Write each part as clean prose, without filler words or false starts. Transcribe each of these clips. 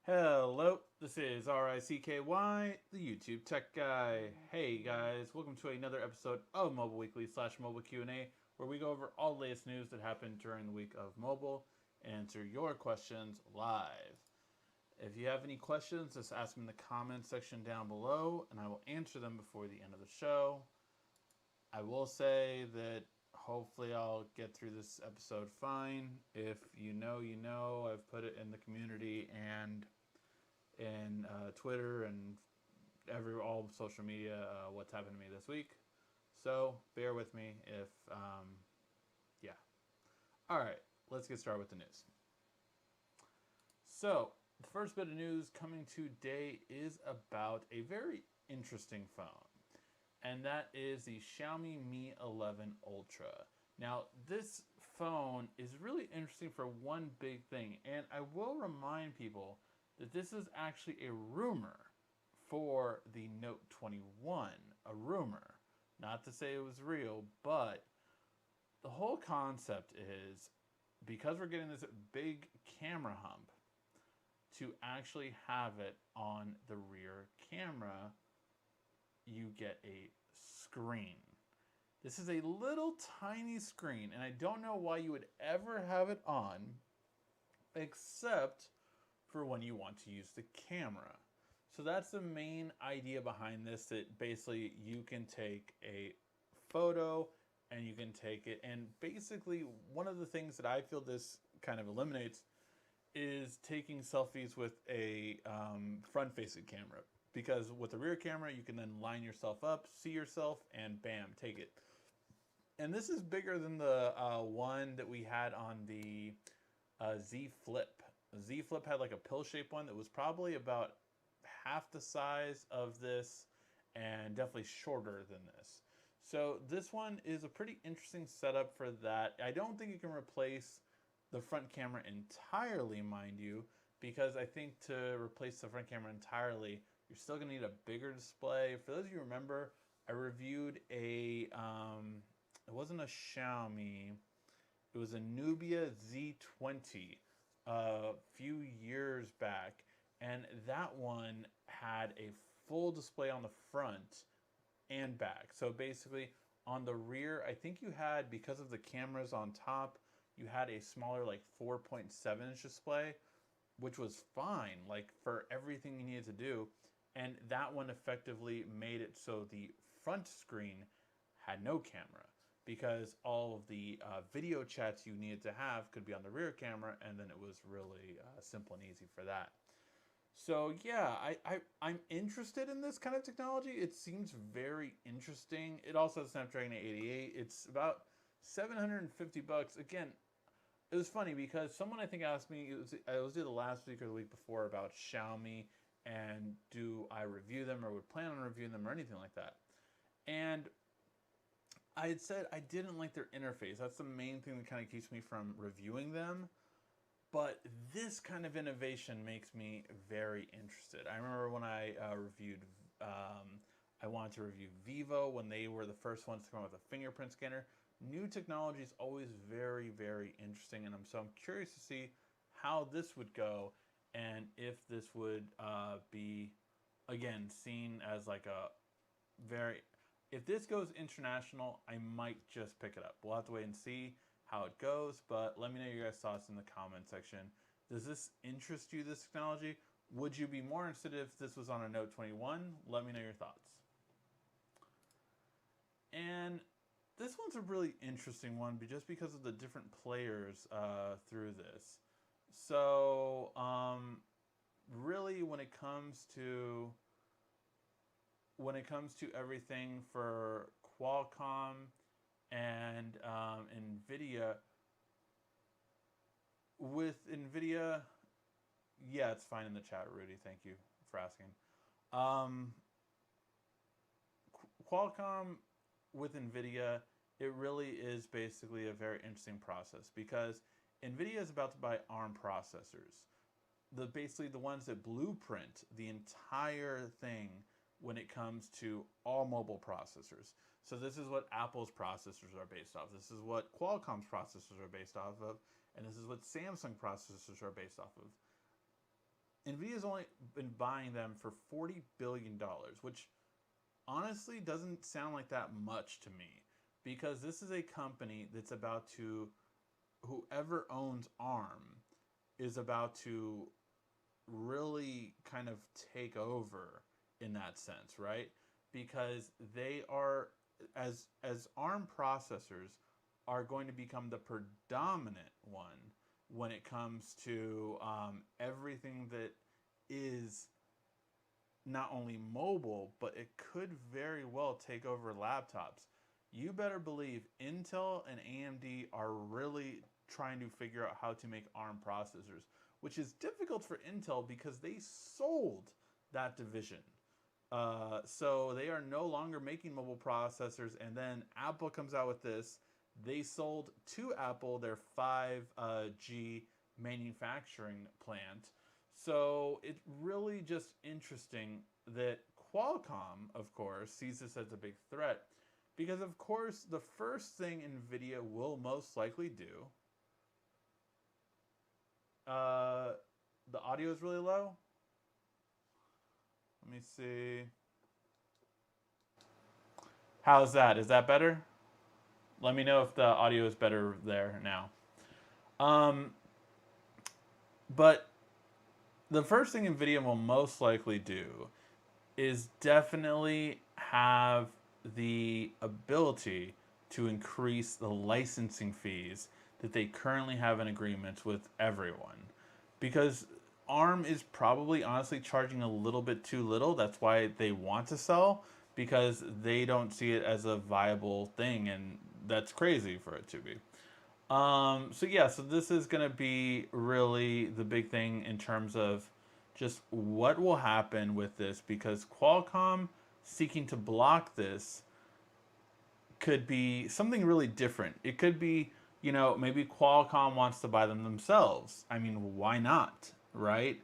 Hello, this is RICKY, the YouTube Tech Guy. Hey guys, welcome to another episode of Mobile Weekly / Mobile Q&A, where we go over all the latest news that happened during the week of mobile and answer your questions live. If you have any questions, just ask them in the comments section down below, and I will answer them before the end of the show. I will say that hopefully I'll get through this episode fine. If you know, you know. I've put it in the community and in Twitter and all social media what's happened to me this week. So bear with me if yeah. All right, let's get started with the news. So the first bit of news coming today is about a very interesting phone, and that is the Xiaomi Mi 11 Ultra. Now, this phone is really interesting for one big thing, and I will remind people that this is actually a rumor for the Note 21. A rumor. Not to say it was real, but the whole concept is because we're getting this big camera hump, to actually have it on the rear camera, you get a screen. This is a little tiny screen, and I don't know why you would ever have it on, except for when you want to use the camera. So that's the main idea behind this, that basically you can take a photo and you can take it, and basically one of the things that I feel this kind of eliminates is taking selfies with a front-facing camera. Because with the rear camera, you can then line yourself up, see yourself, and bam, take it. And this is bigger than the one that we had on the Z Flip. Z Flip had like a pill-shaped one that was probably about half the size of this and definitely shorter than this. So this one is a pretty interesting setup for that. I don't think it can replace the front camera entirely, mind you, because I think to replace the front camera entirely, you're still going to need a bigger display. For those of you who remember, I reviewed it wasn't a Xiaomi, it was a Nubia Z20 a few years back, and that one had a full display on the front and back. So basically, on the rear, I think you had, because of the cameras on top, you had a smaller, like 4.7-inch display, which was fine, like for everything you needed to do. And that one effectively made it so the front screen had no camera, because all of the video chats you needed to have could be on the rear camera, and then it was really simple and easy for that. So yeah, I'm interested in this kind of technology. It seems very interesting. It also has Snapdragon 888. It's about 750 bucks. Again, it was funny because someone I think asked me, it was either last week or the week before, about Xiaomi and do I review them or would plan on reviewing them or anything like that. And I had said I didn't like their interface. That's the main thing that kind of keeps me from reviewing them. But this kind of innovation makes me very interested. I remember when I wanted to review Vivo when they were the first ones to come out with a fingerprint scanner. New technology is always very, very interesting, and I'm curious to see how this would go, and if this would be, again, seen as like a very. If this goes international, I might just pick it up. We'll have to wait and see how it goes, but let me know your guys' thoughts in the comment section. Does this interest you, this technology? Would you be more interested if this was on a Note 21? Let me know your thoughts. And this one's a really interesting one, but just because of the different players through this. So, really, when it comes to everything for Qualcomm and Nvidia, with Nvidia, yeah, it's fine in the chat, Rudy. Thank you for asking. Um, Qualcomm with Nvidia, it really is basically a very interesting process, because Nvidia is about to buy ARM processors, basically the ones that blueprint the entire thing when it comes to all mobile processors. So this is what Apple's processors are based off. This is what Qualcomm's processors are based off of, and this is what Samsung processors are based off of. Nvidia's only been buying them for $40 billion, which honestly doesn't sound like that much to me, because this is a company that's about to, whoever owns ARM is about to really kind of take over in that sense, right? Because they are, as ARM processors are going to become the predominant one when it comes to everything that is not only mobile, but it could very well take over laptops. You better believe Intel and AMD are really trying to figure out how to make ARM processors, which is difficult for Intel because they sold that division. So they are no longer making mobile processors, and then Apple comes out with this. They sold to Apple their 5G manufacturing plant. So it's really just interesting that Qualcomm, of course, sees this as a big threat, because of course the first thing Nvidia will most likely do, the audio is really low. Let me see. How's that? Is that better? Let me know if the audio is better there now. But the first thing Nvidia will most likely do is definitely have the ability to increase the licensing fees that they currently have in agreements with everyone. Because ARM is probably honestly charging a little bit too little. That's why they want to sell, because they don't see it as a viable thing, and that's crazy for it to be. So yeah, so this is going to be really the big thing in terms of just what will happen with this, because Qualcomm seeking to block this could be something really different. It could be, maybe Qualcomm wants to buy them themselves. I mean, why not, right?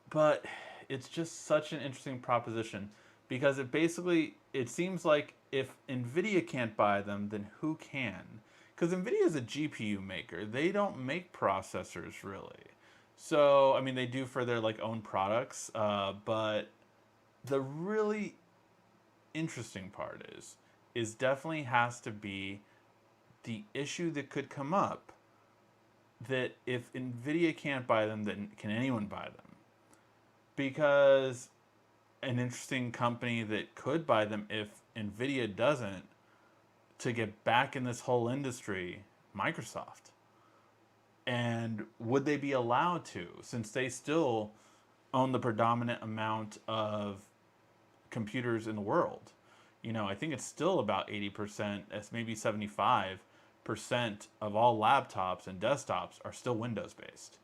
But it's just such an interesting proposition, because it seems like if Nvidia can't buy them, then who can? Because Nvidia is a GPU maker. They don't make processors really. So, I mean, they do for their own products, but the really interesting part is definitely has to be the issue that could come up, that if Nvidia can't buy them, then can anyone buy them? Because an interesting company that could buy them if Nvidia doesn't, to get back in this whole industry, Microsoft. And would they be allowed to, since they still own the predominant amount of computers in the world? I think it's still about 80%, it's maybe 75% of all laptops and desktops are still Windows based.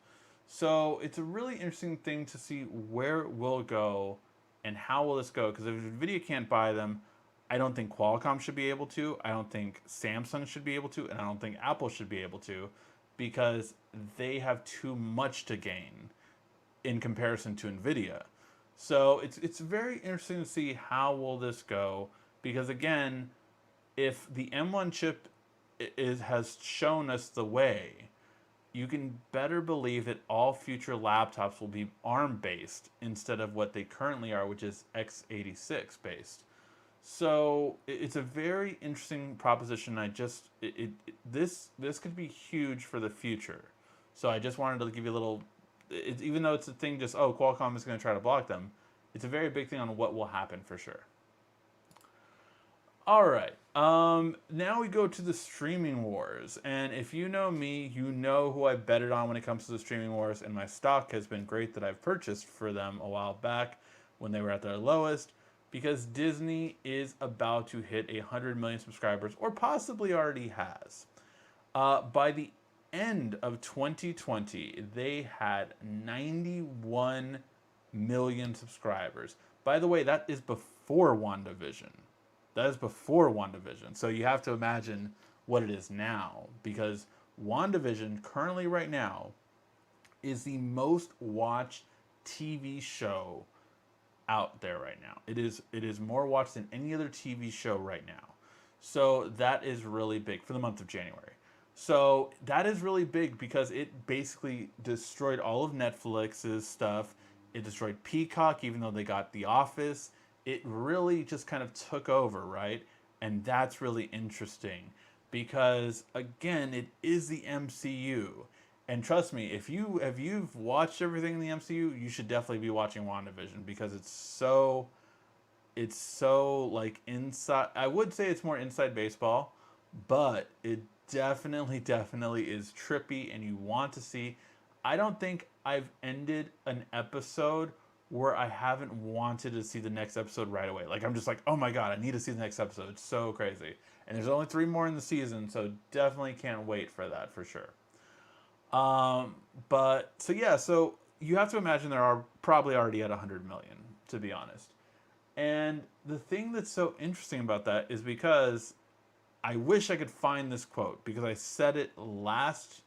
So it's a really interesting thing to see where it will go and how will this go. Because if Nvidia can't buy them, I don't think Qualcomm should be able to. I don't think Samsung should be able to, and I don't think Apple should be able to, because they have too much to gain in comparison to Nvidia. So it's very interesting to see how will this go, because again, if the M1 chip has shown us the way, you can better believe that all future laptops will be ARM based instead of what they currently are, which is x86 based. So it's a very interesting proposition. This could be huge for the future. So I just wanted to give you a little, even though it's a thing, just Qualcomm is going to try to block them, it's a very big thing on what will happen for sure. All right. Now we go to the streaming wars, and if you know me, you know who I betted on when it comes to the streaming wars, and my stock has been great that I've purchased for them a while back when they were at their lowest, because Disney is about to hit 100 million subscribers, or possibly already has. By the end of 2020, they had 91 million subscribers. By the way, that is before WandaVision. That is before WandaVision. So you have to imagine what it is now, because WandaVision currently right now is the most watched TV show out there right now. It is more watched than any other TV show right now. So that is really big for the month of January. So that is really big because it basically destroyed all of Netflix's stuff. It destroyed Peacock, even though they got The Office. It really just kind of took over, right? And that's really interesting because again, it is the MCU. And trust me, if you've watched everything in the MCU, you should definitely be watching WandaVision because it's so like inside. I would say it's more inside baseball, but it definitely is trippy and you want to see. I don't think I've ended an episode where I haven't wanted to see the next episode right away. Like I'm just like, "Oh my god, I need to see the next episode." It's so crazy. And there's only 3 more in the season, so definitely can't wait for that for sure. Um, but so yeah, so you have to imagine there are probably already at 100 million, to be honest. And the thing that's so interesting about that is because I wish I could find this quote because I said it last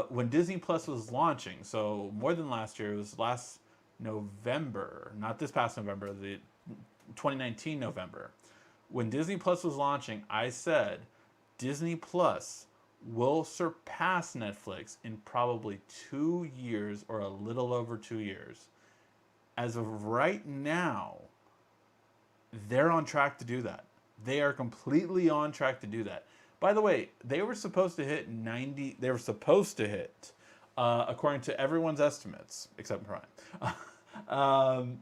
when Disney Plus was launching. So more than last year, it was last November, not this past November, the 2019 November. When Disney Plus was launching, I said Disney Plus will surpass Netflix in probably 2 years or a little over 2 years. As of right now, they're on track to do that. They are completely on track to do that. By the way, they were supposed to hit 90. They were supposed to hit, according to everyone's estimates, except Prime.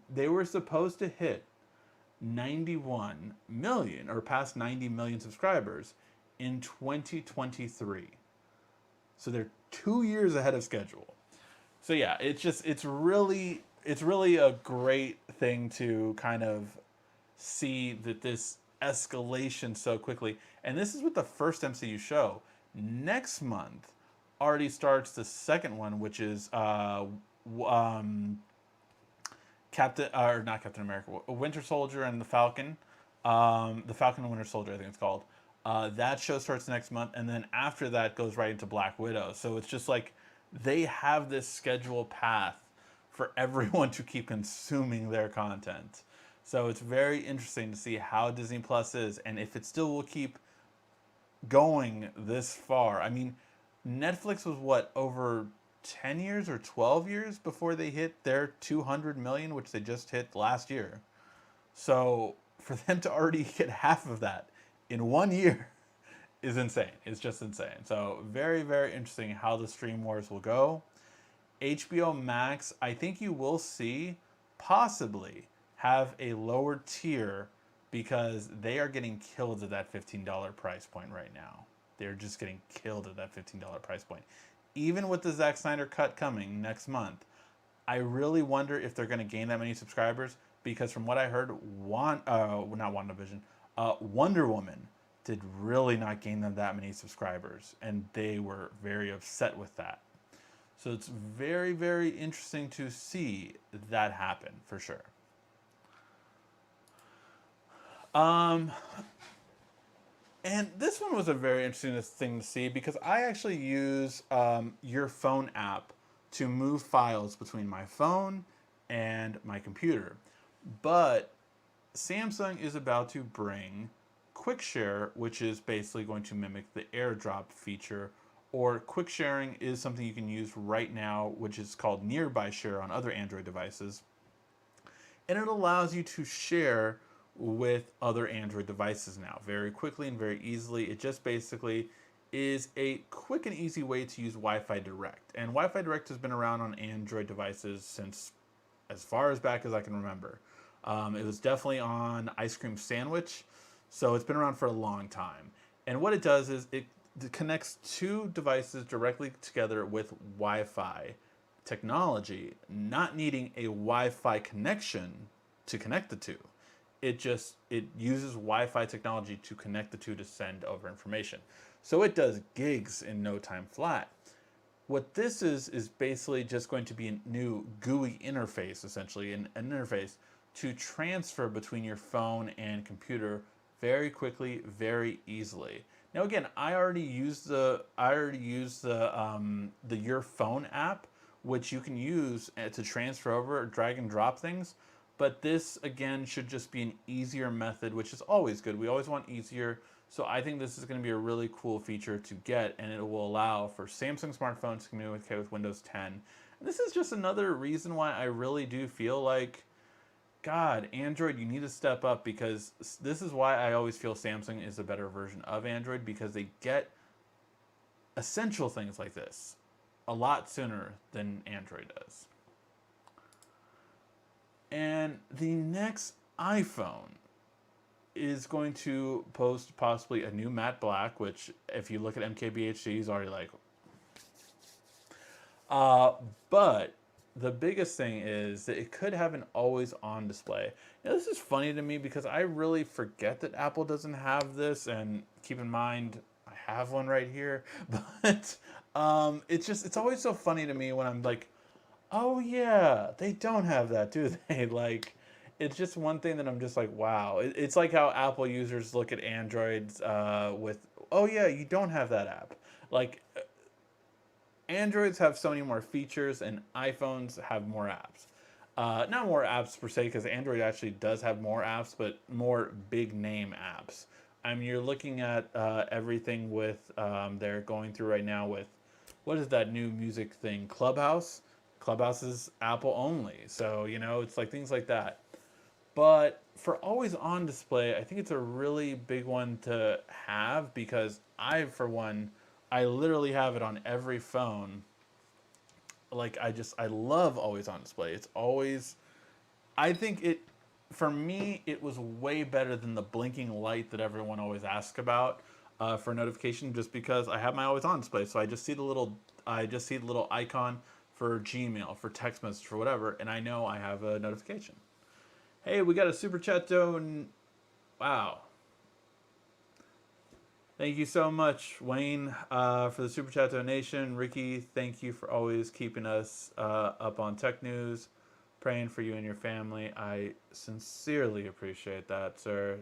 They were supposed to hit 91 million or past 90 million subscribers in 2023. So they're 2 years ahead of schedule. So yeah, it's really a great thing to kind of see that this escalation so quickly. And this is with the first MCU show. Next month already starts the second one, which is Captain or not Captain America, Winter Soldier and the Falcon and Winter Soldier, I think it's called. That show starts next month, and then after that goes right into Black Widow. So it's just like they have this schedule path for everyone to keep consuming their content. So it's very interesting to see how Disney Plus is and if it still will keep going this far. I mean, Netflix was what, over 10 years or 12 years before they hit their 200 million, which they just hit last year. So for them to already get half of that in 1 year is insane. It's just insane. So very, very interesting how the stream wars will go. HBO Max, I think you will see possibly have a lower tier because they are getting killed at that $15 price point right now. They're just getting killed at that $15 price point. Even with the Zack Snyder cut coming next month, I really wonder if they're going to gain that many subscribers because from what I heard, not WandaVision, Wonder Woman did really not gain them that many subscribers, and they were very upset with that. So it's very, very interesting to see that happen for sure. Um, and this one was a very interesting thing to see because I actually use your phone app to move files between my phone and my computer. But Samsung is about to bring Quick Share, which is basically going to mimic the AirDrop feature. Or quick sharing is something you can use right now, which is called Nearby Share on other Android devices. And it allows you to share with other Android devices now very quickly and very easily. It just basically is a quick and easy way to use Wi-Fi Direct. And Wi-Fi Direct has been around on Android devices since as far as back as I can remember. It was definitely on Ice Cream Sandwich, so it's been around for a long time. And what it does is it connects two devices directly together with Wi-Fi technology, not needing a Wi-Fi connection to connect the two. It uses Wi-Fi technology to connect the two to send over information. So it does gigs in no time flat. What this is basically just going to be a new GUI interface, essentially, an interface to transfer between your phone and computer very quickly, very easily. Now again, I already use the Your Phone app, which you can use to transfer over or drag and drop things. But this again should just be an easier method, which is always good. We always want easier So I think this is going to be a really cool feature to get, and it will allow for Samsung smartphones to communicate with Windows 10. And this is just another reason why I really do feel like, God, Android, you need to step up, because this is why I always feel Samsung is a better version of Android, because they get essential things like this a lot sooner than Android does. And the next iPhone is going to post possibly a new matte black, which if you look at MKBHD, he's already like. But the biggest thing is that it could have an always-on display. Now, this is funny to me because I really forget that Apple doesn't have this, and keep in mind, I have one right here. But it's always so funny to me when I'm like, oh yeah, they don't have that, do they? Like, it's just one thing that I'm just like, wow. It's like how Apple users look at Androids with, oh yeah, you don't have that app. Like, Androids have so many more features, and iPhones have more apps. Not more apps per se, because Android actually does have more apps, but more big name apps. I mean, you're looking at everything with, they're going through right now with, what is that new music thing? Clubhouse? Clubhouse is Apple only. So, it's like things like that. But for always on display, I think it's a really big one to have, because for one, I literally have it on every phone. Like, I love always on display. It's always, I think for me, it was way better than the blinking light that everyone always asks about for notification, just because I have my always on display. So I just see the little icon for Gmail, for text message, for whatever, and I know I have a notification. Hey, we got a super chat donation. Wow. Thank you so much, Wayne, for the super chat donation. Ricky, thank you for always keeping us up on tech news. Praying for you and your family. I sincerely appreciate that, sir,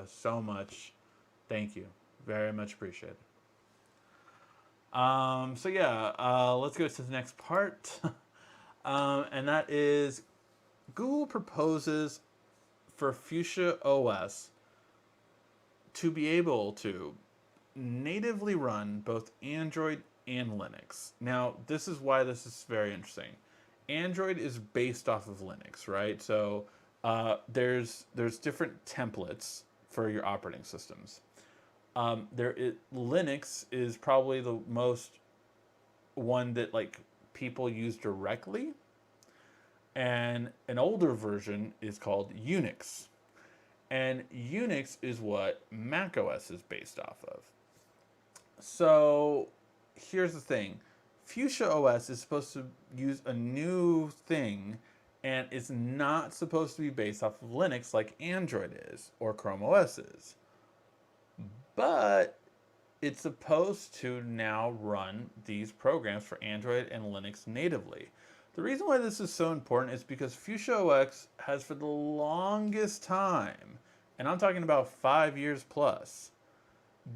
so much. Thank you. Very much appreciated. So yeah, let's go to the next part. And that is Google proposes for Fuchsia OS to be able to natively run both Android and Linux. Now, this is why this is very interesting. Android is based off of Linux, right? So there's different templates for your operating systems. Linux is probably the most one that like people use directly, and an older version is called Unix. And Unix is what macOS is based off of. So here's the thing. Fuchsia OS is supposed to use a new thing, and it's not supposed to be based off of Linux like Android is or Chrome OS is. But it's supposed to now run these programs for Android and Linux natively. The reason why this is so important is because Fuchsia OS has for the longest time, and I'm talking about 5 years plus,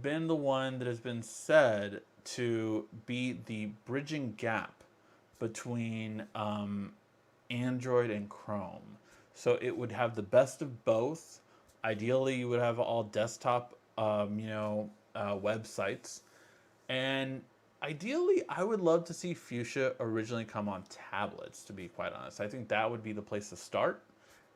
been the one that has been said to be the bridging gap between Android and Chrome. So it would have the best of both. Ideally, you would have all desktop, websites. And ideally, I would love to see Fuchsia originally come on tablets, to be quite honest. I think that would be the place to start,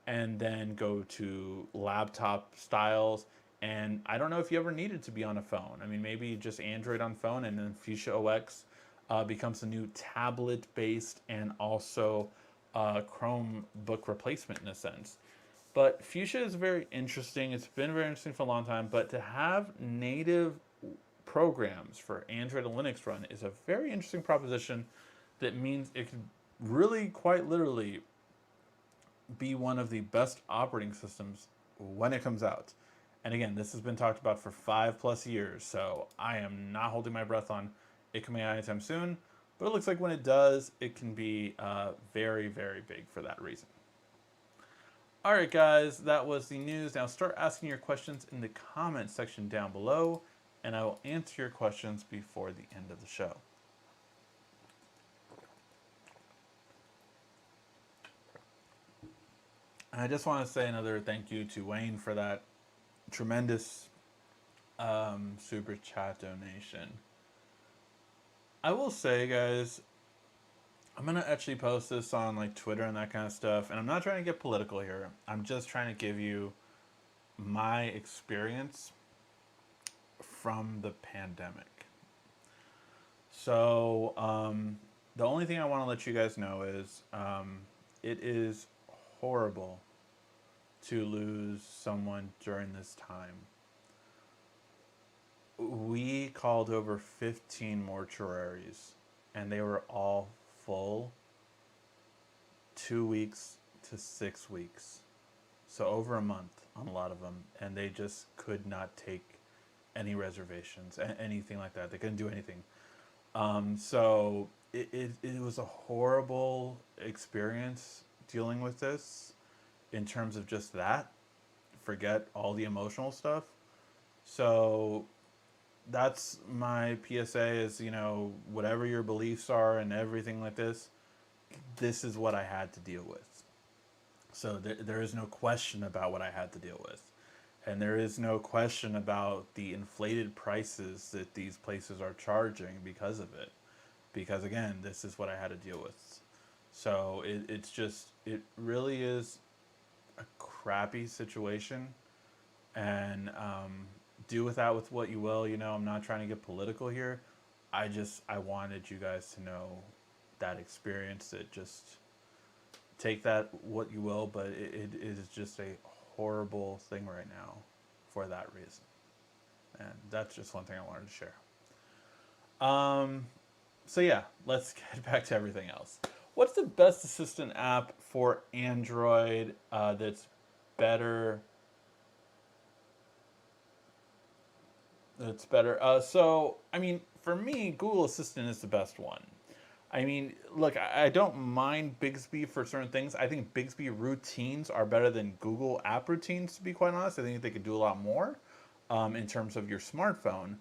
and then go to laptop styles. And I don't know if you ever needed to be on a phone. I mean, maybe just Android on phone, and then Fuchsia OS becomes a new tablet-based and also Chromebook replacement in a sense. But Fuchsia is very interesting. It's been very interesting for a long time. But to have native programs for Android and Linux run is a very interesting proposition that means it could really, quite literally, be one of the best operating systems when it comes out. And again, this has been talked about for 5+ years, so I am not holding my breath on it coming out anytime soon. But it looks like when it does, it can be very, very big for that reason. All right, guys, that was the news. Now start asking your questions in the comment section down below, and I will answer your questions before the end of the show. And I just want to say another thank you to Wayne for that tremendous super chat donation. I will say, guys, I'm gonna actually post this on like Twitter and that kind of stuff. And I'm not trying to get political here. I'm just trying to give you my experience from the pandemic. So, the only thing I want to let you guys know is it is horrible to lose someone during this time. We called over 15 mortuaries, and they were all full 2 weeks to 6 weeks. So, over a month on a lot of them, and they just could not take any reservations, anything like that. They couldn't do anything. So it was a horrible experience dealing with this in terms of just that. Forget all the emotional stuff. So that's my PSA is, whatever your beliefs are and everything like this is what I had to deal with. So there is no question about what I had to deal with. And there is no question about the inflated prices that these places are charging because of it. Because again, this is what I had to deal with. So it really is a crappy situation. And do with that with what you will. I'm not trying to get political here. I wanted you guys to know that experience. That just take that what you will, but it is just a horrible thing right now for that reason. And that's just one thing I wanted to share. So yeah, let's get back to everything else. What's the best assistant app for Android that's better? So I mean, for me, Google Assistant is the best one. I mean, look, I don't mind Bixby for certain things. I think Bixby routines are better than Google app routines, to be quite honest. I think they could do a lot more in terms of your smartphone.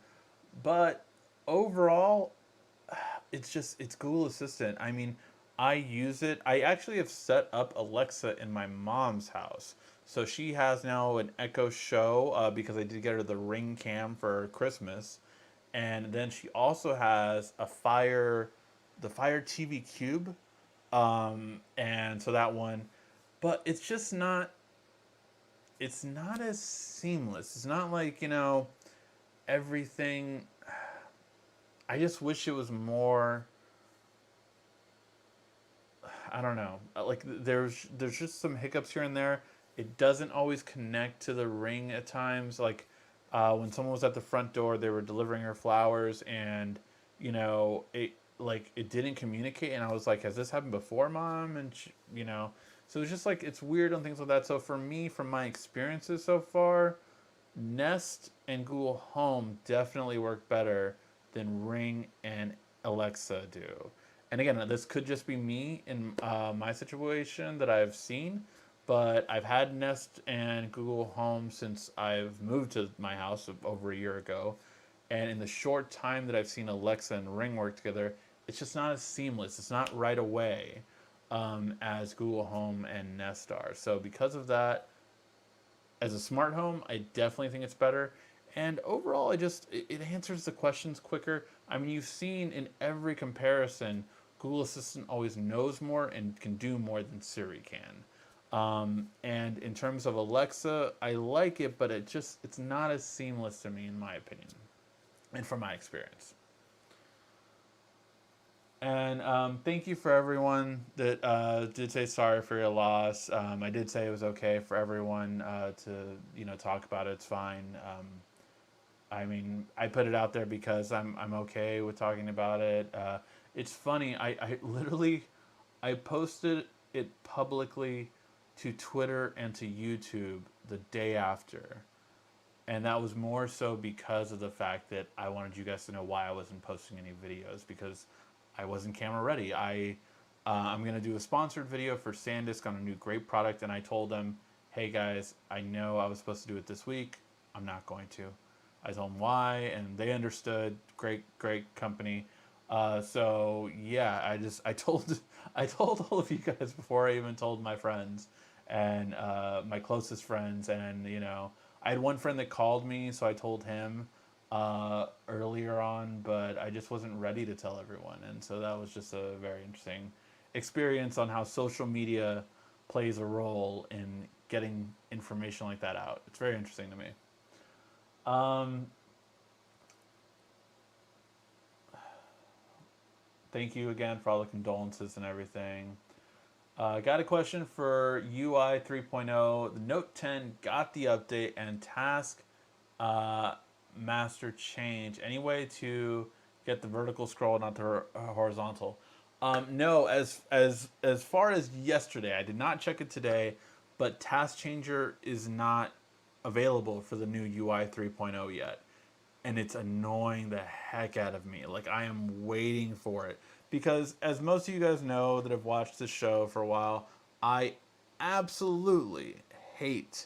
But overall, it's Google Assistant. I mean, I use it. I actually have set up Alexa in my mom's house. So she has now an Echo Show because I did get her the Ring Cam for Christmas. And then she also has the Fire TV Cube. And so that one, but it's not as seamless. It's not like, everything. I just wish it was more. I don't know. Like there's just some hiccups here and there. It doesn't always connect to the Ring at times. Like when someone was at the front door, they were delivering her flowers, and it didn't communicate, and I was like, "Has this happened before, Mom?" And so it's just like it's weird on things like that. So for me, from my experiences so far, Nest and Google Home definitely work better than Ring and Alexa do. And again, this could just be me in my situation that I've seen, but I've had Nest and Google Home since I've moved to my house over a year ago. And in the short time that I've seen Alexa and Ring work together, it's just not as seamless. It's not right away as Google Home and Nest are. So because of that, as a smart home, I definitely think it's better. And overall, it answers the questions quicker. I mean, you've seen in every comparison, Google Assistant always knows more and can do more than Siri can. And in terms of Alexa, I like it, but it's not as seamless to me, in my opinion, and from my experience. And thank you for everyone that did say sorry for your loss. I did say it was okay for everyone to talk about it. It's fine. I mean, I put it out there because I'm okay with talking about it. It's funny. I literally I posted it publicly to Twitter and to YouTube the day after. And that was more so because of the fact that I wanted you guys to know why I wasn't posting any videos, because I wasn't camera ready. I'm gonna do a sponsored video for SanDisk on a new great product, and I told them, hey guys, I know I was supposed to do it this week. I'm not going to. I told them why, and they understood. Great company. So yeah, I told I told all of you guys before I even told my friends and my closest friends, and I had one friend that called me, so I told him earlier on, but I just wasn't ready to tell everyone. And so that was just a very interesting experience on how social media plays a role in getting information like that out. It's very interesting to me. Um, Thank you again for all the condolences and everything. Got a question for UI 3.0. The Note 10 got the update and task uh, master change. Any way to get the vertical scroll, not the horizontal? No, as far as yesterday, I did not check it today, but task changer is not available for the new UI 3.0 yet, and it's annoying the heck out of me. Like, I am waiting for it because, as most of you guys know that have watched the show for a while, I absolutely hate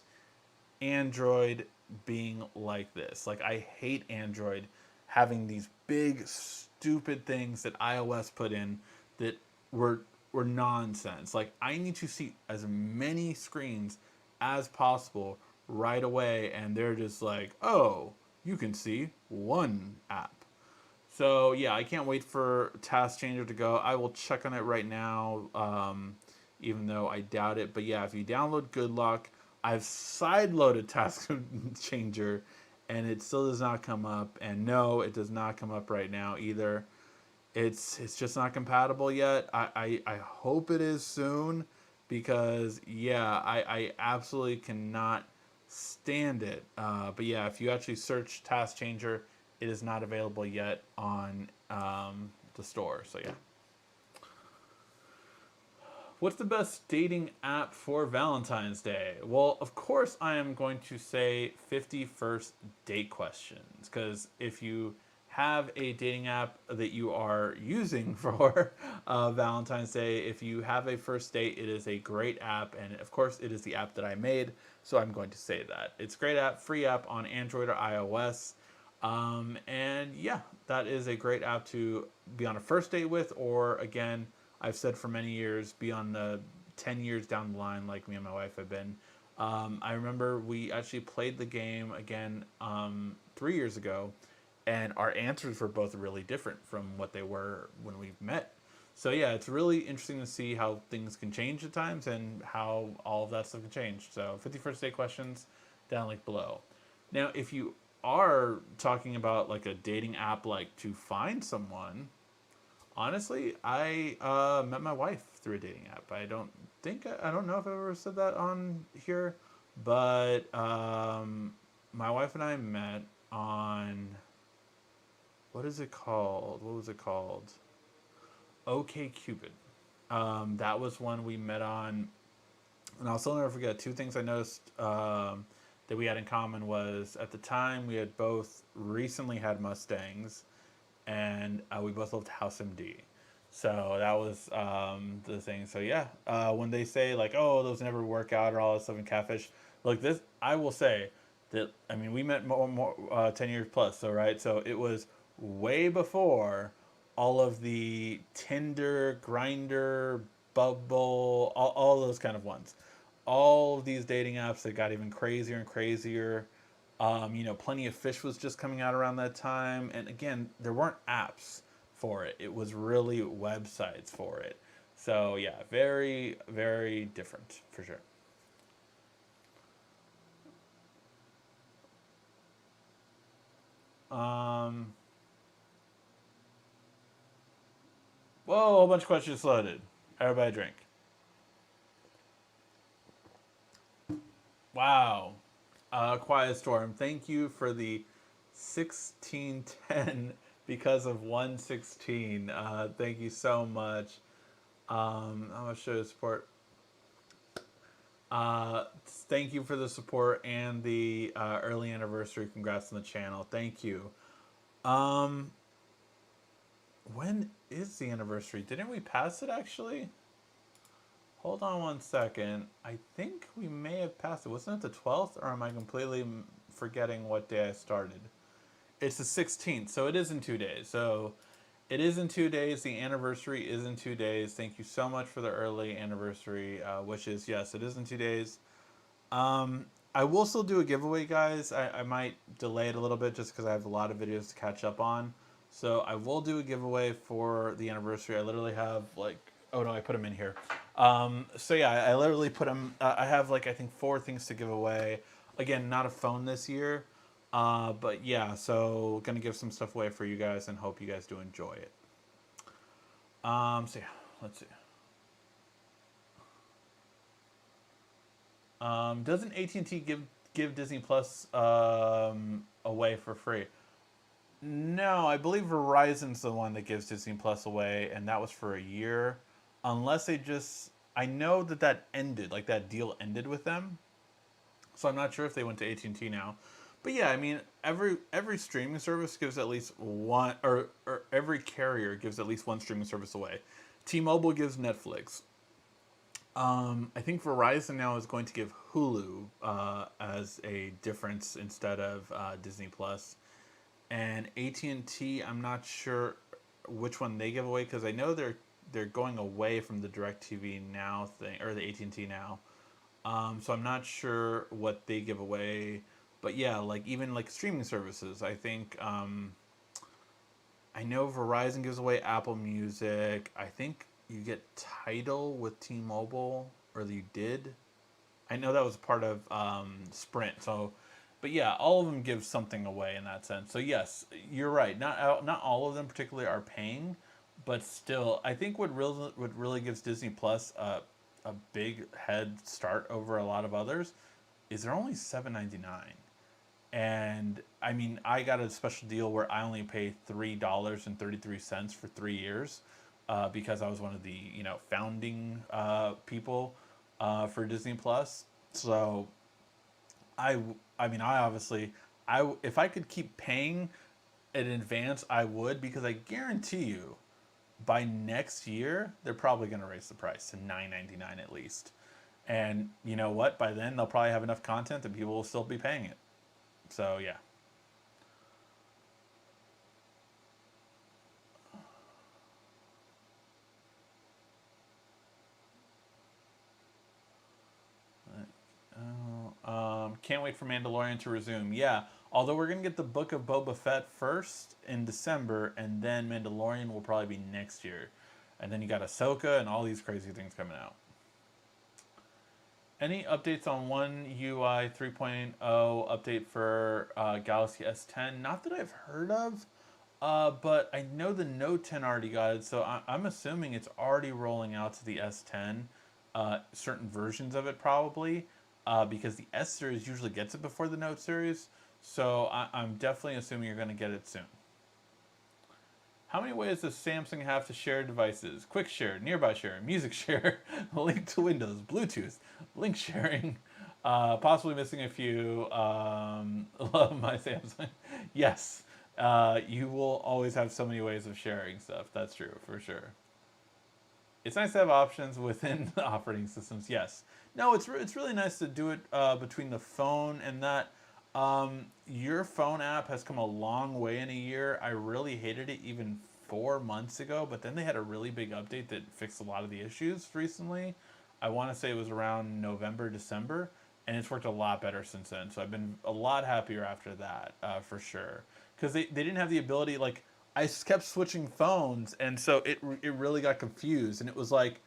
Android being like this. Like, I hate Android having these big stupid things that iOS put in that were were nonsense. Like, I need to see as many screens as possible right away, and they're just like, "Oh, you can see one app." So yeah, I can't wait for Task Changer to go. I will check on it right now, even though I doubt it. But yeah, if you download Good Luck, I've sideloaded Task Changer, and it still does not come up. And no, it does not come up right now either. It's just not compatible yet. I hope it is soon, because yeah, I absolutely cannot stand it. But yeah, if you actually search Task Changer, it is not available yet on the store. So yeah. What's the best dating app for Valentine's Day? Well, of course, I am going to say 50 First Date Questions, because if you have a dating app that you are using for Valentine's Day, if you have a first date, it is a great app, and of course, it is the app that I made, so I'm going to say that. It's a great app, free app on Android or iOS. And yeah, that is a great app to be on a first date with, or again, I've said for many years, be on the 10 years down the line, like me and my wife have been. I remember we actually played the game again 3 years ago, and our answers were both really different from what they were when we met. So yeah, it's really interesting to see how things can change at times and how all of that stuff can change. So 51st Date Questions, down link below. Now, if you are talking about like a dating app like to find someone, honestly, I met my wife through a dating app. I don't know if I've ever said that on here, but my wife and I met on, what is it called? What was it called? OK Cupid. That was one we met on, and I'll still never forget two things I noticed that we had in common was, at the time, we had both recently had Mustangs, and we both loved House MD. So that was the thing. So yeah, when they say like, "Oh, those never work out" or all that stuff in catfish, look, this I will say that, I mean, we met more 10 years plus. So right, so it was way before all of the Tinder, Grinder, Bubble, all those kind of ones. All of these dating apps that got even crazier and crazier. Plenty of Fish was just coming out around that time, and again, there weren't apps for it. It was really websites for it. So yeah, very, very different for sure. Um, Whoa, a whole bunch of questions loaded. Everybody drink. Wow. Quiet Storm, thank you for the 1610 because of 116. Thank you so much. I'm going to show you support. Thank you for the support and the early anniversary. Congrats on the channel. Thank you. Um, when is the anniversary? Didn't we pass it actually? Hold on one second. I think we may have passed it. Wasn't it the 12th, or am I completely forgetting what day I started? It's the 16th, so it is in 2 days. So it is in 2 days. The anniversary is in 2 days. Thank you so much for the early anniversary wishes. Yes, it is in 2 days. I will still do a giveaway, guys. I might delay it a little bit just because I have a lot of videos to catch up on. So I will do a giveaway for the anniversary. I literally have like, oh no, I put them in here. So yeah, I literally put them. I have like I think 4 things to give away. Again, not a phone this year, but yeah. So gonna give some stuff away for you guys and hope you guys do enjoy it. So yeah, let's see. Doesn't AT&T give Disney Plus away for free? No, I believe Verizon's the one that gives Disney Plus away, and that was for a year. Unless they just, I know that that ended, like that deal ended with them. So I'm not sure if they went to AT&T now. But yeah, I mean, every streaming service gives at least one, or every carrier gives at least one streaming service away. T-Mobile gives Netflix. I think Verizon now is going to give Hulu as a difference instead of Disney Plus, and AT&T. I'm not sure which one they give away because I know they're going away from the DirecTV Now thing or the AT&T Now. So I'm not sure what they give away, but yeah, like even like streaming services. I think I know Verizon gives away Apple Music. I think you get Tidal with T-Mobile, or you did. I know that was part of Sprint. So, but yeah, all of them give something away in that sense. So yes, you're right. Not all of them particularly are paying, but still, I think what really gives Disney Plus a big head start over a lot of others is they're only $7.99. And I mean, I got a special deal where I only pay $3.33 for 3 years, because I was one of the founding people for Disney Plus. So I I mean I obviously I if I could keep paying in advance I would, because I guarantee you by next year they're probably going to raise the price to $9.99 at least. And you know what? By then they'll probably have enough content that people will still be paying it. So yeah. Can't wait for Mandalorian to resume. Yeah, although we're gonna get the Book of Boba Fett first in December, and then Mandalorian will probably be next year, and then you got Ahsoka and all these crazy things coming out. Any updates on One UI 3.0 update for Galaxy S10? Not that I've heard of. But I know the Note 10 already got it, so I'm assuming it's already rolling out to the S10, certain versions of it probably, because the S series usually gets it before the Note series. So I'm definitely assuming you're going to get it soon. How many ways does Samsung have to share devices? Quick share, nearby share, music share, link to Windows, Bluetooth, link sharing, possibly missing a few. Love my Samsung. Yes, you will always have so many ways of sharing stuff. That's true for sure. It's nice to have options within the operating systems. Yes. No, it's really nice to do it between the phone and that. Your phone app has come a long way in a year. I really hated it even 4 months ago, but then they had a really big update that fixed a lot of the issues recently. I want to say it was around November, December, and it's worked a lot better since then. So I've been a lot happier after that, for sure. Because they didn't have the ability, like, I kept switching phones, and so it really got confused, and it was like,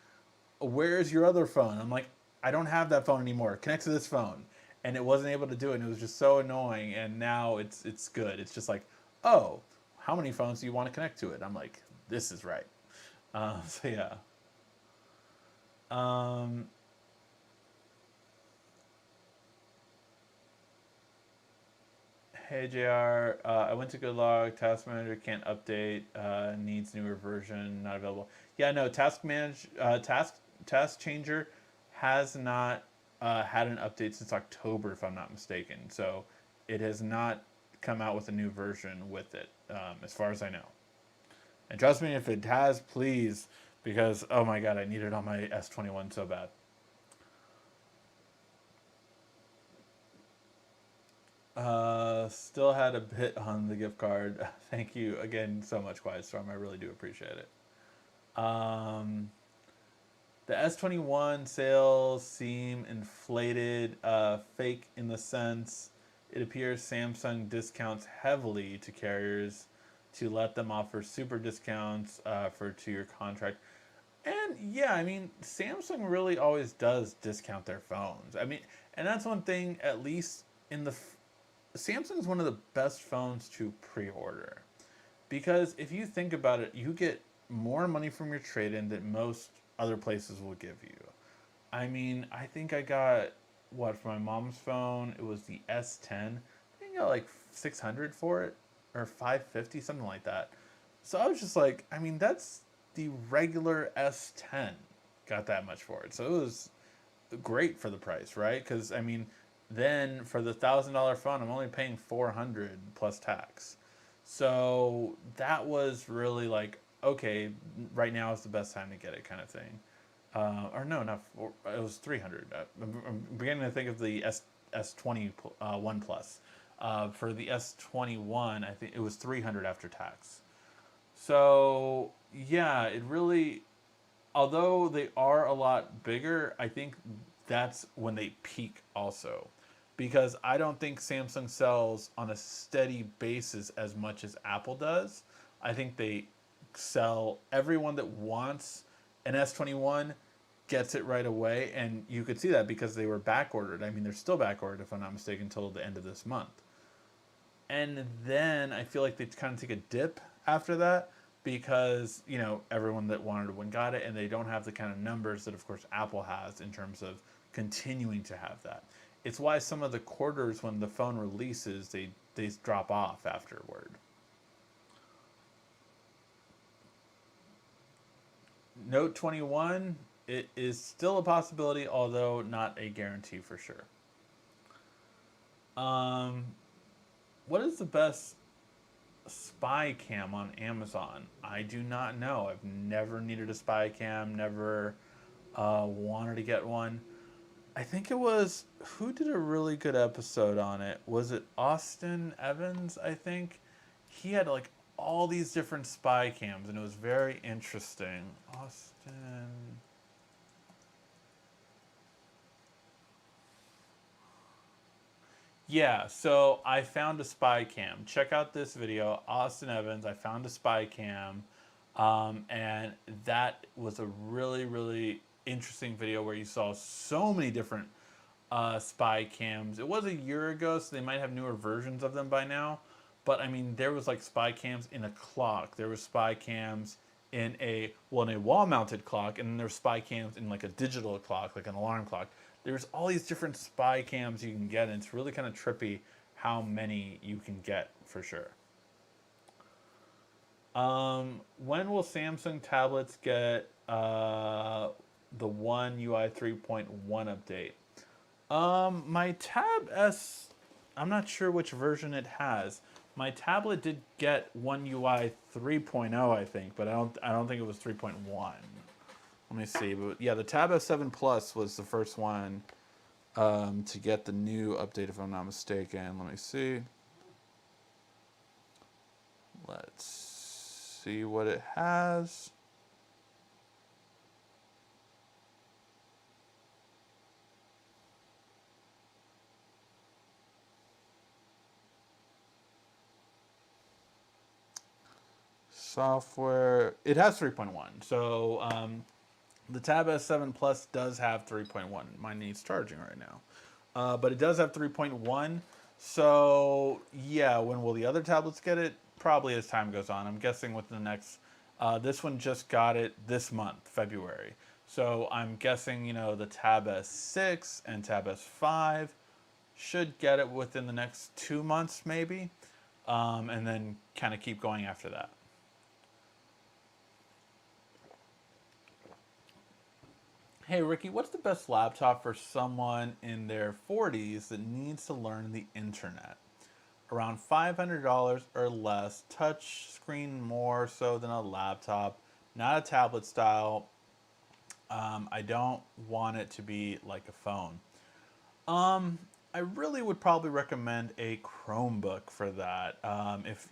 where's your other phone? I'm like, I don't have that phone anymore. Connect to this phone. And it wasn't able to do it, and it was just so annoying. And now it's good. It's just like, oh, how many phones do you want to connect to it? I'm like, this is right. So yeah. Um, hey JR, I went to Good Log. Task Manager can't update. Needs newer version. Not available. Yeah, no. Task Changer has not had an update since October, if I'm not mistaken. So it has not come out with a new version with it, as far as I know. And trust me, if it has, please, because oh my god, I need it on my S21 so bad. Still had a bit on the gift card. Thank you again so much, Quiet Storm. I really do appreciate it. Um, The S21 sales seem inflated, fake in the sense it appears Samsung discounts heavily to carriers to let them offer super discounts for a 2-year contract. And yeah, I mean, Samsung really always does discount their phones. I mean, and that's one thing, at least in the. Samsung is one of the best phones to pre order. Because if you think about it, you get more money from your trade in than most other places will give you. I mean, I think I got what for my mom's phone? It was the S10. I think I got like 600 for it or 550, something like that. So I was just like, I mean, that's the regular S10 got that much for it. So it was great for the price, right? Because I mean, then for the $1,000 phone, I'm only paying 400 plus tax. So that was really like, okay, right now is the best time to get it, kind of thing. Or no, not four, it was 300. I'm beginning to think of the S20 One Plus. For the S21, I think it was 300 after tax. So yeah, it really, although they are a lot bigger, I think that's when they peak also. Because I don't think Samsung sells on a steady basis as much as Apple does. I think they sell everyone that wants an S21 gets it right away, and you could see that because they were back ordered. I mean, they're still back ordered if I'm not mistaken until the end of this month. And then I feel like they kind of take a dip after that because everyone that wanted one got it, and they don't have the kind of numbers that of course Apple has in terms of continuing to have that. It's why some of the quarters when the phone releases they drop off afterward. Note 21, it is still a possibility, although not a guarantee for sure. um what is the best spy cam on Amazon? I do not know. I've never needed a spy cam, never wanted to get one. I think it was, who did a really good episode on it? Was it Austin Evans? I think he had like all these different spy cams, and it was very interesting. Austin. Yeah, so I found a spy cam. Check out this video, Austin Evans. I found a spy cam, and that was a really, really interesting video where you saw so many different spy cams. It was a year ago, so they might have newer versions of them by now. But I mean, there was like spy cams in a clock. There was spy cams in a wall-mounted clock, and then there were spy cams in like a digital clock, like an alarm clock. There's all these different spy cams you can get, and it's really kind of trippy how many you can get for sure. When will Samsung tablets get the One UI 3.1 update? My Tab S, I'm not sure which version it has. My tablet did get One UI 3.0, I think, but I don't think it was 3.1. Let me see. But yeah, the Tab S7 Plus was the first one to get the new update, if I'm not mistaken. Let me see. Let's see what it has. Software. It has 3.1. So the Tab S7 Plus does have 3.1. Mine needs charging right now. But it does have 3.1. So yeah, when will the other tablets get it? Probably as time goes on. I'm guessing within the next. This one just got it this month, February. So I'm guessing the Tab S6 and Tab S5 should get it within the next 2 months, maybe, and then kind of keep going after that. Hey Ricky, what's the best laptop for someone in their 40s that needs to learn the internet? Around $500 or less, touch screen more so than a laptop, not a tablet style. I don't want it to be like a phone. I really would probably recommend a Chromebook for that.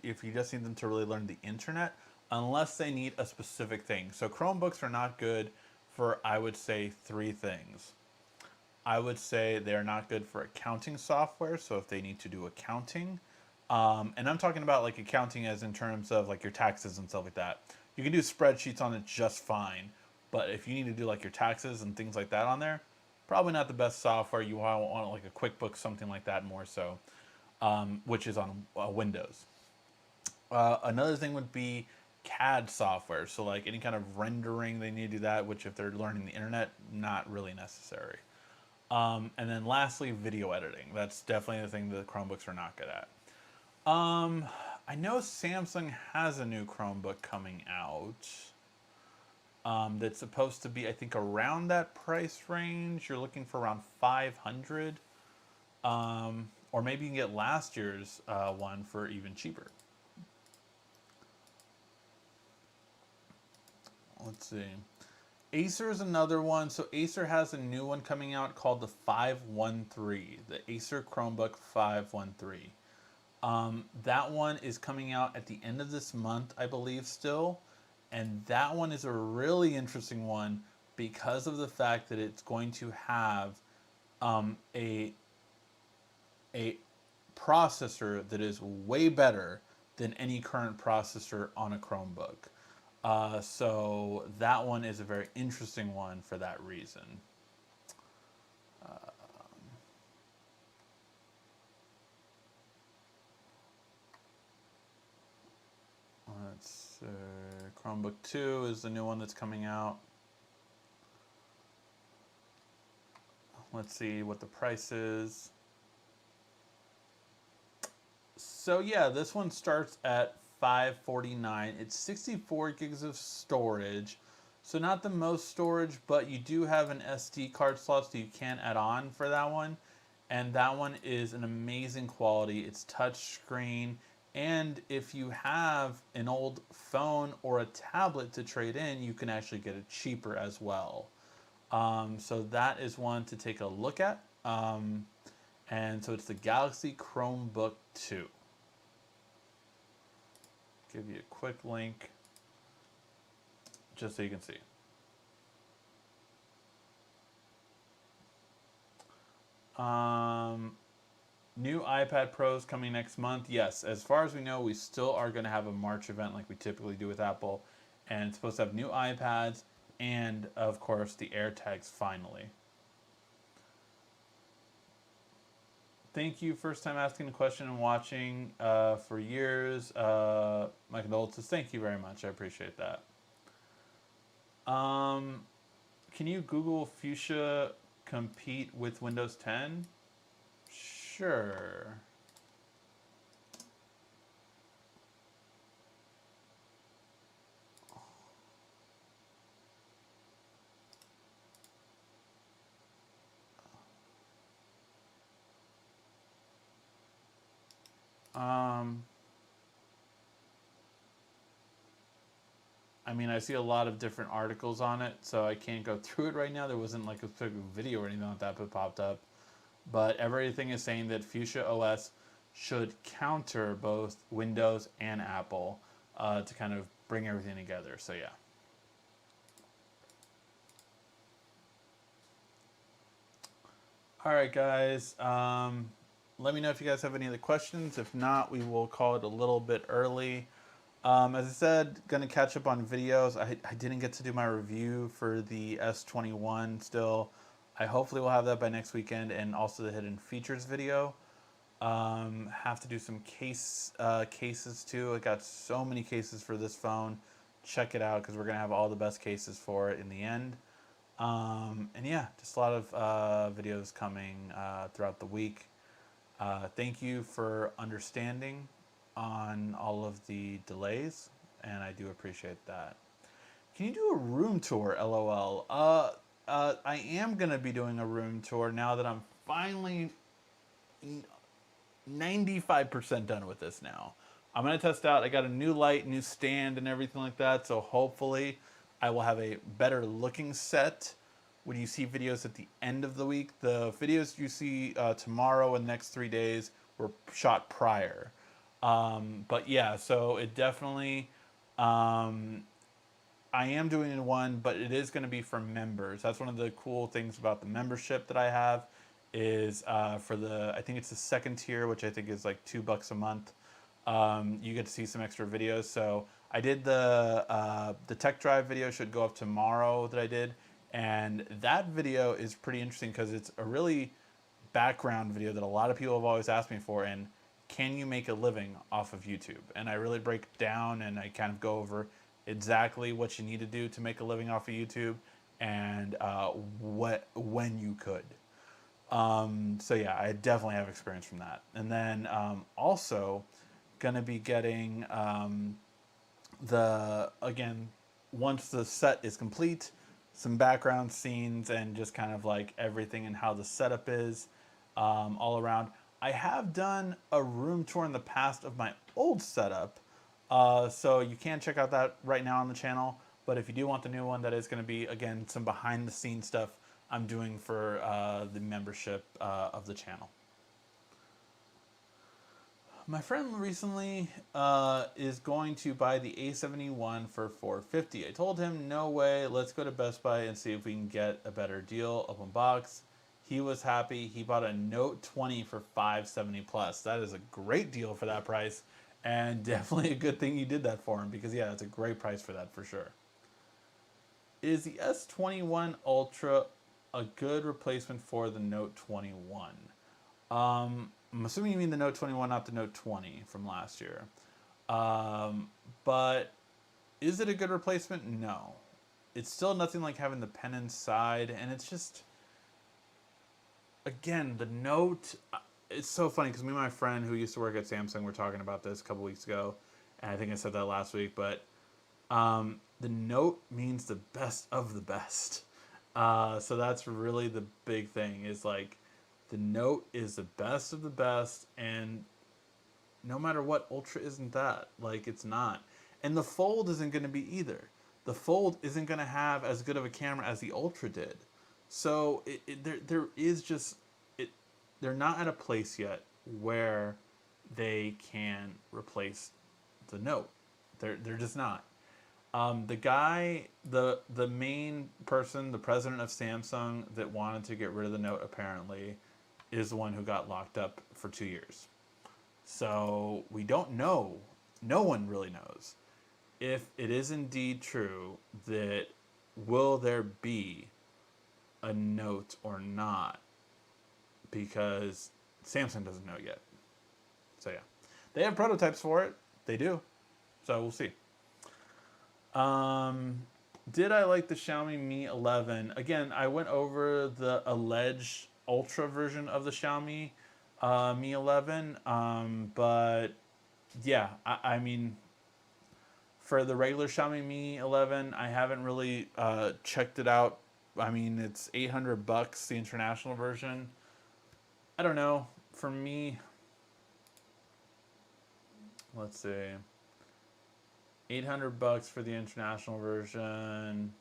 If you just need them to really learn the internet, unless they need a specific thing. So Chromebooks are not good for, I would say, three things. I would say they're not good for accounting software. So if they need to do accounting, and I'm talking about like accounting as in terms of like your taxes and stuff like that. You can do spreadsheets on it just fine. But if you need to do like your taxes and things like that on there, probably not the best software. You want like a QuickBooks, something like that more so, which is on Windows. Another thing would be CAD software. So like any kind of rendering, they need to do that, which if they're learning the internet, not really necessary. And then lastly, video editing. That's definitely the thing that Chromebooks are not good at. I know Samsung has a new Chromebook coming out. That's supposed to be, I think, around that price range. You're looking for around 500, or maybe you can get last year's one for even cheaper. Let's see. Acer is another one. So Acer has a new one coming out called the 513, the Acer Chromebook 513. That one is coming out at the end of this month, I believe, still. And that one is a really interesting one because of the fact that it's going to have a processor that is way better than any current processor on a Chromebook. So that one is a very interesting one for that reason. Let's see. Chromebook 2 is the new one that's coming out. Let's see what the price is. So yeah, this one starts at $549. It's 64 gigs of storage. So not the most storage, but you do have an SD card slot, so you can add on for that one. And that one is an amazing quality. It's touchscreen. And if you have an old phone or a tablet to trade in, you can actually get it cheaper as well. So that is one to take a look at. And so it's the Galaxy Chromebook 2. Give you a quick link just so you can see. New iPad Pros coming next month. Yes, as far as we know, we still are going to have a March event like we typically do with Apple. And it's supposed to have new iPads and, of course, the AirTags finally. Thank you, first time asking the question and watching for years. My condolences. Thank you very much. I appreciate that. Can you Google Fuchsia compete with Windows 10? Sure. I mean, I see a lot of different articles on it, so I can't go through it right now. There wasn't like a specific video or anything like that that popped up. But everything is saying that Fuchsia OS should counter both Windows and Apple to kind of bring everything together. So yeah. All right, guys. Let me know if you guys have any other questions. If not, we will call it a little bit early. As I said, gonna catch up on videos. I didn't get to do my review for the S21 still. I hopefully will have that by next weekend, and also the hidden features video. Have to do some cases too. I got so many cases for this phone. Check it out because we're gonna have all the best cases for it in the end. And yeah, just a lot of videos coming throughout the week. Thank you for understanding on all of the delays, and I do appreciate that. Can you do a room tour, LOL? I am going to be doing a room tour now that I'm finally 95% done with this now. I'm going to test out. I got a new light, new stand, and everything like that, so hopefully I will have a better looking set when you see videos at the end of the week. The videos you see tomorrow and the next 3 days were shot prior. But yeah, so it definitely I am doing one, but it is going to be for members. That's one of the cool things about the membership that I have is for the, I think it's the second tier, which I think is like $2 a month. You get to see some extra videos. So I did the tech drive video, should go up tomorrow, that I did. And that video is pretty interesting because it's a really background video that a lot of people have always asked me for. And can you make a living off of YouTube? And I really break down and I kind of go over exactly what you need to do to make a living off of YouTube and when you could. So yeah, I definitely have experience from that. And then also going to be getting again, once the set is complete, some background scenes and just kind of like everything and how the setup is all around. I have done a room tour in the past of my old setup, so you can check out that right now on the channel. But if you do want the new one, that is going to be, again, some behind the scenes stuff I'm doing for the membership of the channel. My friend recently is going to buy the A71 for $450. I told him, no way, let's go to Best Buy and see if we can get a better deal. Open box. He was happy. He bought a Note 20 for $570 plus. That is a great deal for that price, and definitely a good thing you did that for him because, yeah, it's a great price for that for sure. Is the S21 Ultra a good replacement for the Note 21? I'm assuming you mean the Note 21, not the Note 20 from last year. But is it a good replacement? No. It's still nothing like having the pen inside, and it's just, again, the Note, it's so funny because me and my friend who used to work at Samsung were talking about this a couple weeks ago, and I think I said that last week, but the Note means the best of the best. So that's really the big thing, is like the Note is the best of the best, and no matter what, Ultra isn't that. Like, it's not. And the Fold isn't going to be either. The Fold isn't going to have as good of a camera as the Ultra did. So there is just, they're not at a place yet where they can replace the Note. They're just not. The guy, the main person, the president of Samsung that wanted to get rid of the Note apparently is the one who got locked up for 2 years. So we don't know. No one really knows if it is indeed true that will there be a Note or not, because Samsung doesn't know yet. So yeah, they have prototypes for it. They do. So we'll see. Did I like the Xiaomi Mi 11? Again, I went over the alleged Ultra version of the Xiaomi Mi 11, but yeah, I mean, for the regular Xiaomi Mi 11, I haven't really checked it out. I mean, it's $800, the international version. I don't know. For me, let's see. $800 for the international version.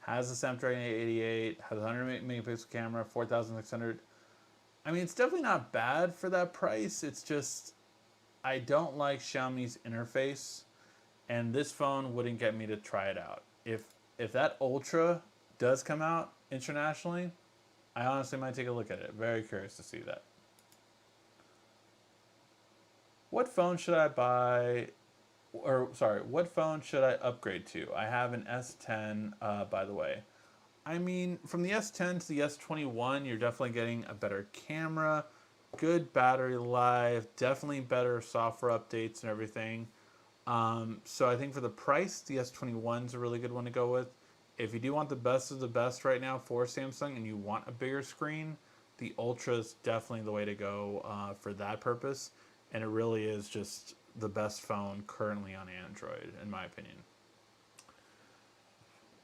Has a Snapdragon 888. Has a 100 megapixel camera. 4,600. I mean, it's definitely not bad for that price. It's just, I don't like Xiaomi's interface, and this phone wouldn't get me to try it out. If that Ultra does come out internationally, I honestly might take a look at it. Very curious to see that. What phone should I buy, or sorry, what phone should I upgrade to? I have an S10, by the way. I mean, from the S10 to the S21, you're definitely getting a better camera, good battery life, definitely better software updates and everything. So I think for the price, the S21 is a really good one to go with. If you do want the best of the best right now for Samsung and you want a bigger screen, the Ultra is definitely the way to go for that purpose. And it really is just the best phone currently on Android, in my opinion.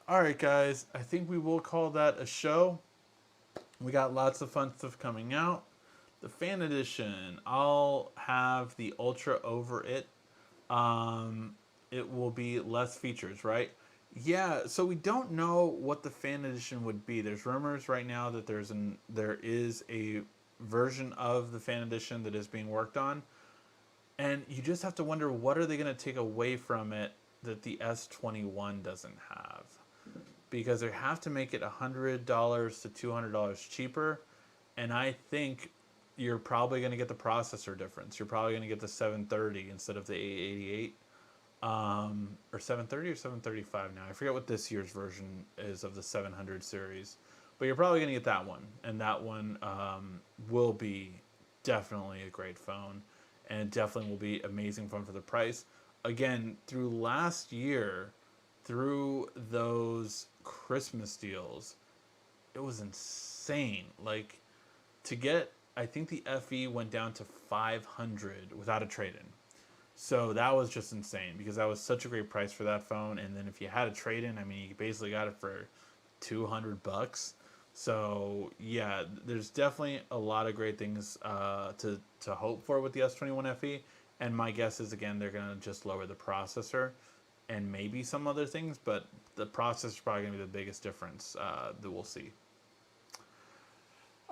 Alright guys, I think we will call that a show. We got lots of fun stuff coming out. The Fan Edition, I'll have the Ultra over it. It will be less features, right? Yeah, so we don't know what the Fan Edition would be. There's rumors right now that there is a version of the Fan Edition that is being worked on. And you just have to wonder, what are they going to take away from it that the S21 doesn't have, because they have to make it $100 to $200 cheaper, and I think you're probably going to get the processor difference. You're probably going to get the 730 instead of the 888, or 730 or 735 now. I forget what this year's version is of the 700 series, but you're probably going to get that one, and that one will be definitely a great phone, and definitely will be amazing phone for the price. Again, through last year, through those Christmas deals, it was insane. Like, to get, I think the FE went down to 500 without a trade-in. So that was just insane, because that was such a great price for that phone. And then if you had a trade-in, I mean, you basically got it for $200. So yeah, there's definitely a lot of great things to hope for with the S21 FE. And my guess is, again, they're gonna just lower the processor and maybe some other things, but the processor is probably gonna be the biggest difference that we'll see.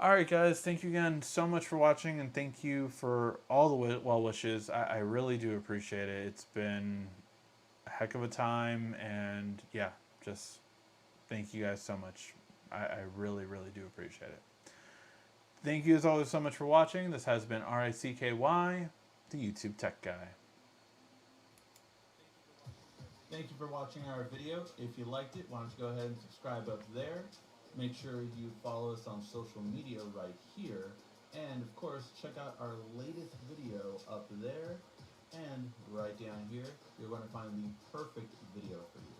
Alright guys, thank you again so much for watching, and thank you for all the well wishes. I really do appreciate it. It's been a heck of a time, and yeah, just thank you guys so much. I really, really do appreciate it. Thank you as always so much for watching. This has been RICKY, the YouTube Tech Guy. Thank you for watching our video. If you liked it, why don't you go ahead and subscribe up there. Make sure you follow us on social media right here. And of course, check out our latest video up there. And right down here, you're going to find the perfect video for you.